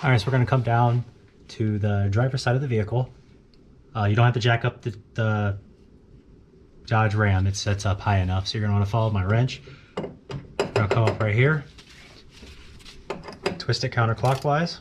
All right, so we're gonna come down to the driver's side of the vehicle. You don't have to jack up the Dodge Ram. It sets up high enough, so you're gonna wanna follow my wrench. We're gonna come up right here, twist it counterclockwise.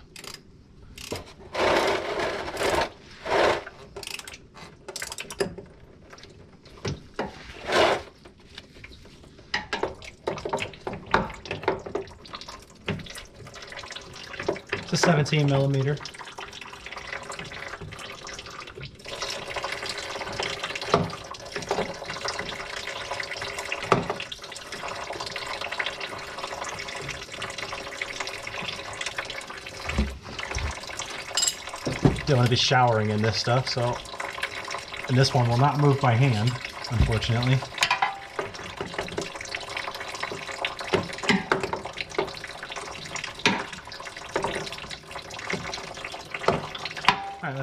It's a 17 millimeter. Don't want to be showering in this stuff, so, and this one will not move by hand, unfortunately. All right,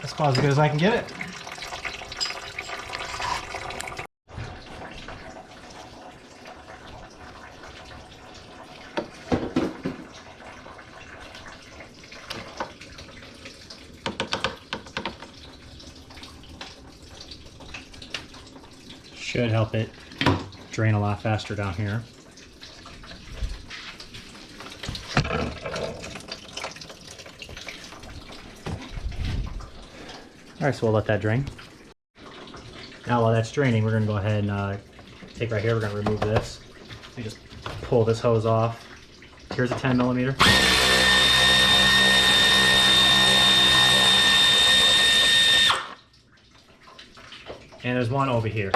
that's about as good as I can get it. Should help it drain a lot faster down here. All right, so we'll let that drain. Now while that's draining, we're gonna go ahead and take right here, we're gonna remove this. So just pull this hose off. Here's a 10 millimeter. And there's one over here.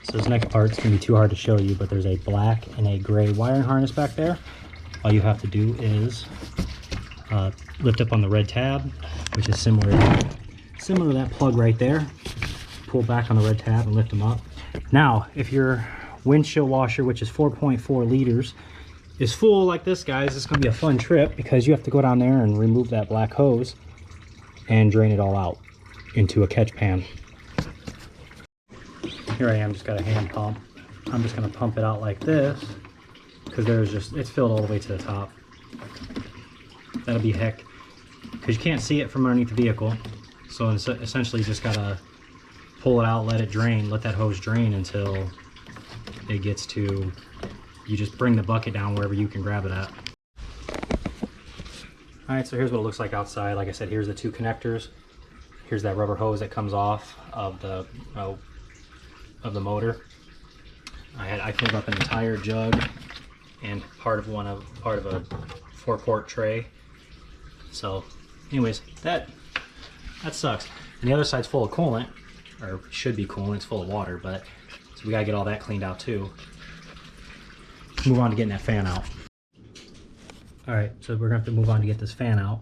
So this next part's gonna be too hard to show you, but there's a black and a gray wiring harness back there. All you have to do is lift up on the red tab, which is similar to that plug right there. Pull back on the red tab and lift them up. Now, if your windshield washer, which is 4.4 liters, is full like this, guys, it's gonna be a fun trip because you have to go down there and remove that black hose and drain it all out into a catch pan. Here I am, just got a hand pump. I'm just gonna pump it out like this because it's filled all the way to the top. That'll be heck, because you can't see it from underneath the vehicle. So essentially you just gotta pull it out, let it drain, let that hose drain until it gets to, you just bring the bucket down wherever you can grab it at. All right, so here's what it looks like outside. Like I said, here's the two connectors. Here's that rubber hose that comes off of the motor. I filled up an entire jug and part of a 4-quart tray. So anyways, that sucks. And the other side's full of coolant, or should be coolant. It's full of water, but so we gotta get all that cleaned out too. Move on to getting that fan out. All right, so we're gonna have to move on to get this fan out.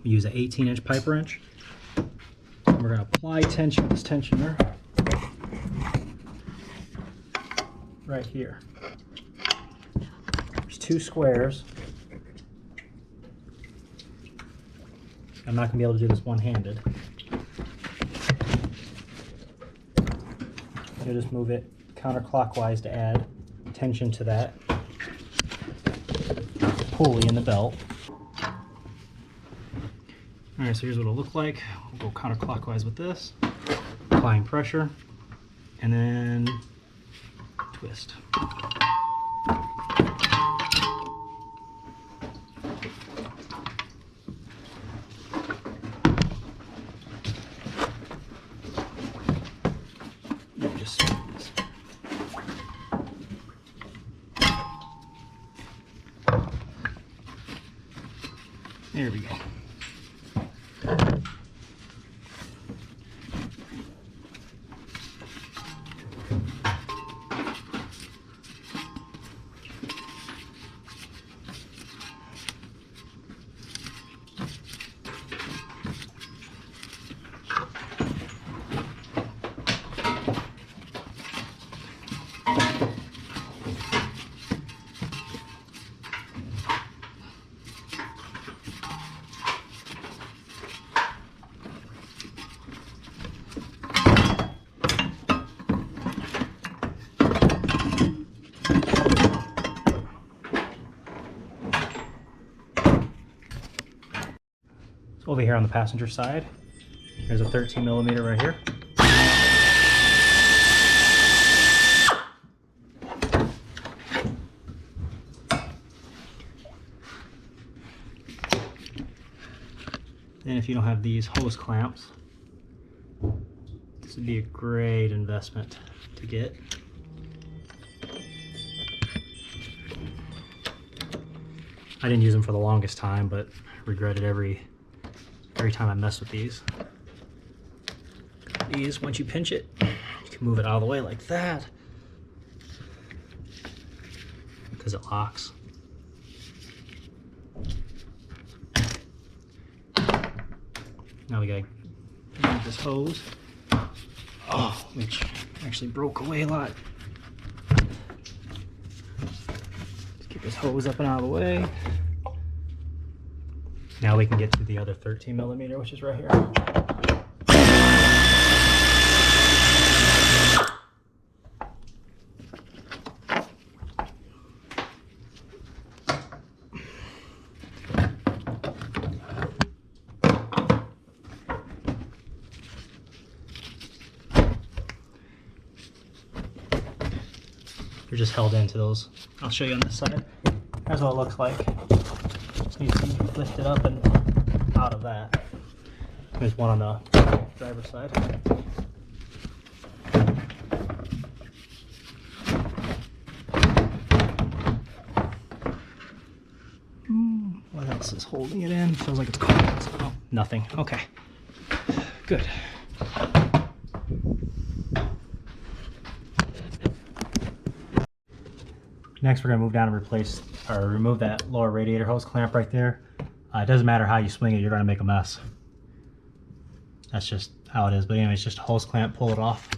We use an 18-inch pipe wrench. And we're gonna apply tension with this tensioner right here. There's two squares. I'm not gonna be able to do this one-handed. You'll just move it counterclockwise to add tension to that pulley in the belt. All right, so here's what it'll look like. We'll go counterclockwise with this, applying pressure, and then twist. There we go. So over here on the passenger side, there's a 13 millimeter right here. And if you don't have these hose clamps, this would be a great investment to get. I didn't use them for the longest time, but regretted every time I mess with these. These, once you pinch it, you can move it out of the way like that because it locks. Now we gotta move this hose, which actually broke away a lot. Let's get this hose up and out of the way. Now we can get to the other 13 millimeter, which is right here. They're just held into those. I'll show you on this side. That's what it looks like. Just needs to be lifted up and out of that. There's one on the driver's side. What else is holding it in? Feels like it's cold. Oh, nothing. Okay. Good. Next, we're going to move down and replace or remove that lower radiator hose clamp right there. It doesn't matter how you swing it, you're going to make a mess. That's just how it is. But anyway, it's just a hose clamp, pull it off.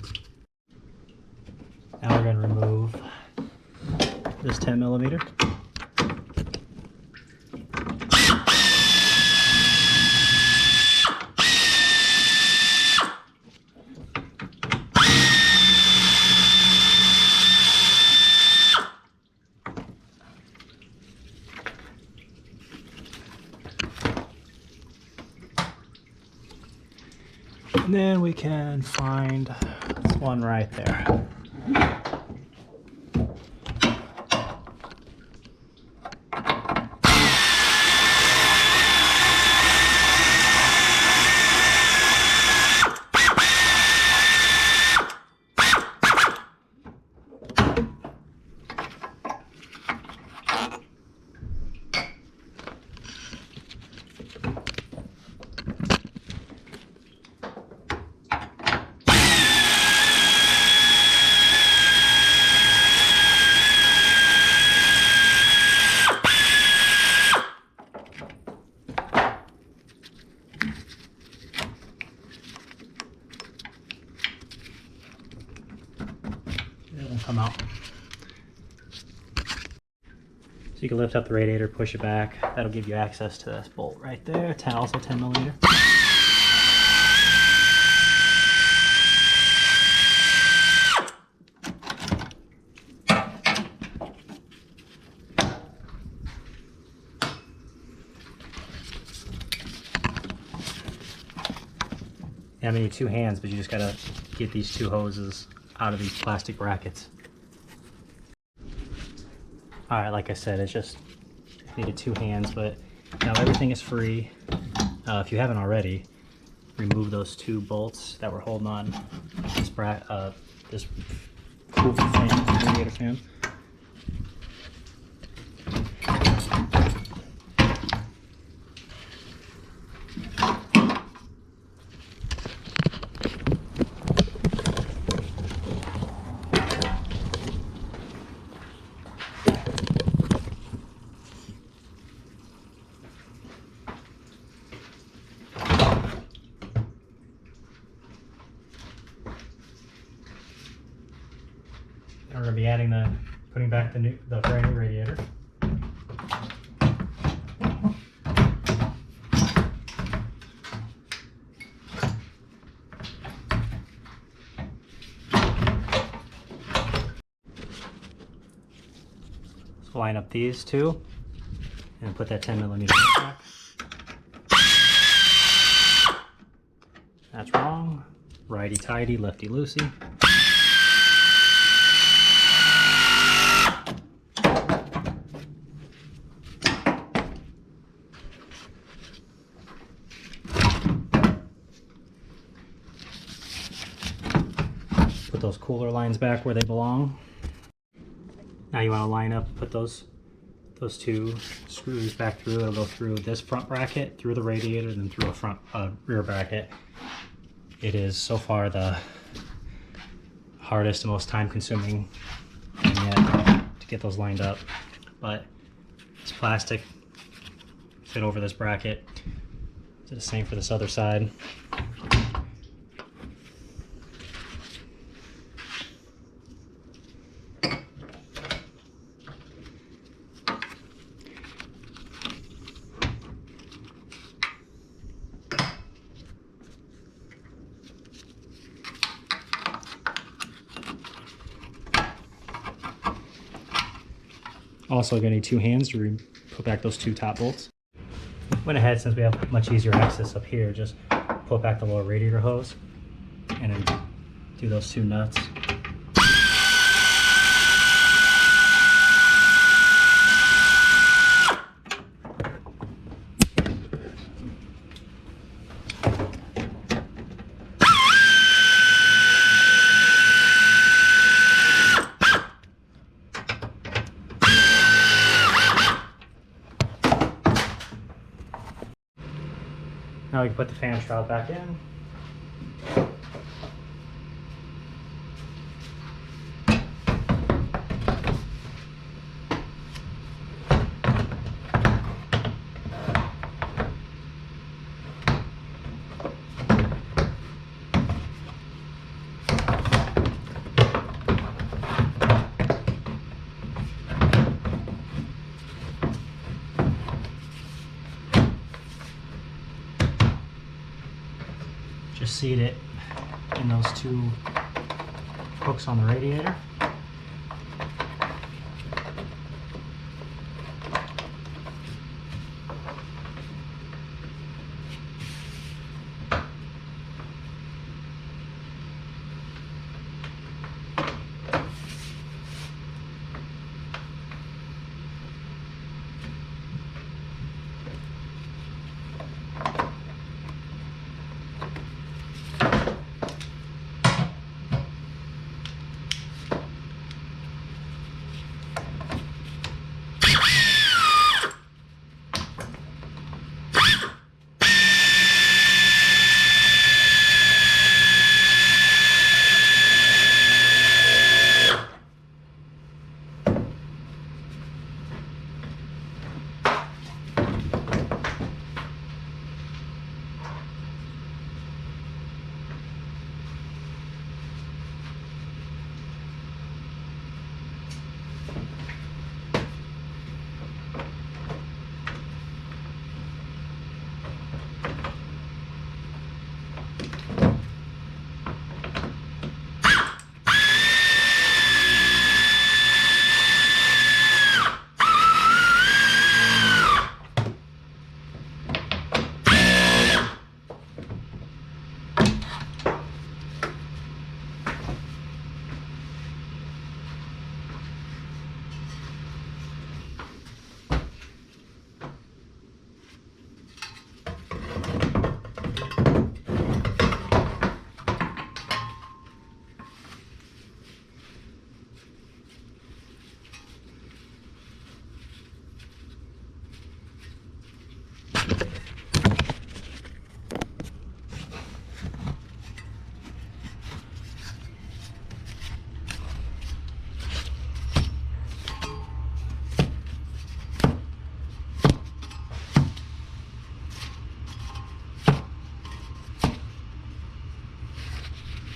Now we're going to remove this 10 millimeter. And then we can find this one right there. It won't come out. So you can lift up the radiator, push it back. That'll give you access to this bolt right there. Also 10 millimeter. I'm gonna need two hands, but you just gotta get these two hoses out of these plastic brackets. All right, like I said, it's just needed two hands, but now everything is free. If you haven't already, remove those two bolts that were holding on this this coolant fan, radiator fan. We're going to be be putting back the brand new radiator. So line up these two and put that 10mm back. That's wrong. Righty-tighty, lefty-loosey. Put those cooler lines back where they belong. Now you want to line up, put those two screws back through. It'll go through this front bracket, through the radiator, then through a rear bracket. It is so far the hardest and most time-consuming thing yet to get those lined up. But it's plastic, fit over this bracket. Do the same for this other side. Also gonna need two hands to put back those two top bolts. Went ahead, since we have much easier access up here, just put back the lower radiator hose and then do those two nuts. Now we can put the fan shroud back in. Just seat it in those two hooks on the radiator.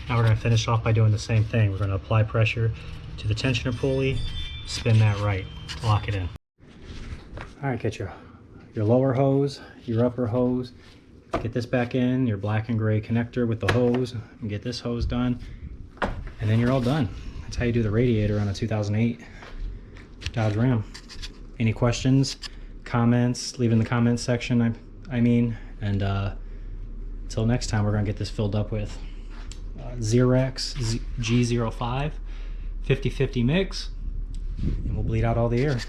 Now we're going to finish off by doing the same thing. We're going to apply pressure to the tensioner pulley, spin that right to lock it in. All right, get your lower hose, your upper hose, get this back in, your black and gray connector with the hose, and get this hose done, and then you're all done. That's how you do the radiator on a 2008 Dodge Ram. Any questions, comments, leave in the comments section, I mean, and until next time, we're gonna get this filled up with Xerox G05 50/50 mix, and we'll bleed out all the air.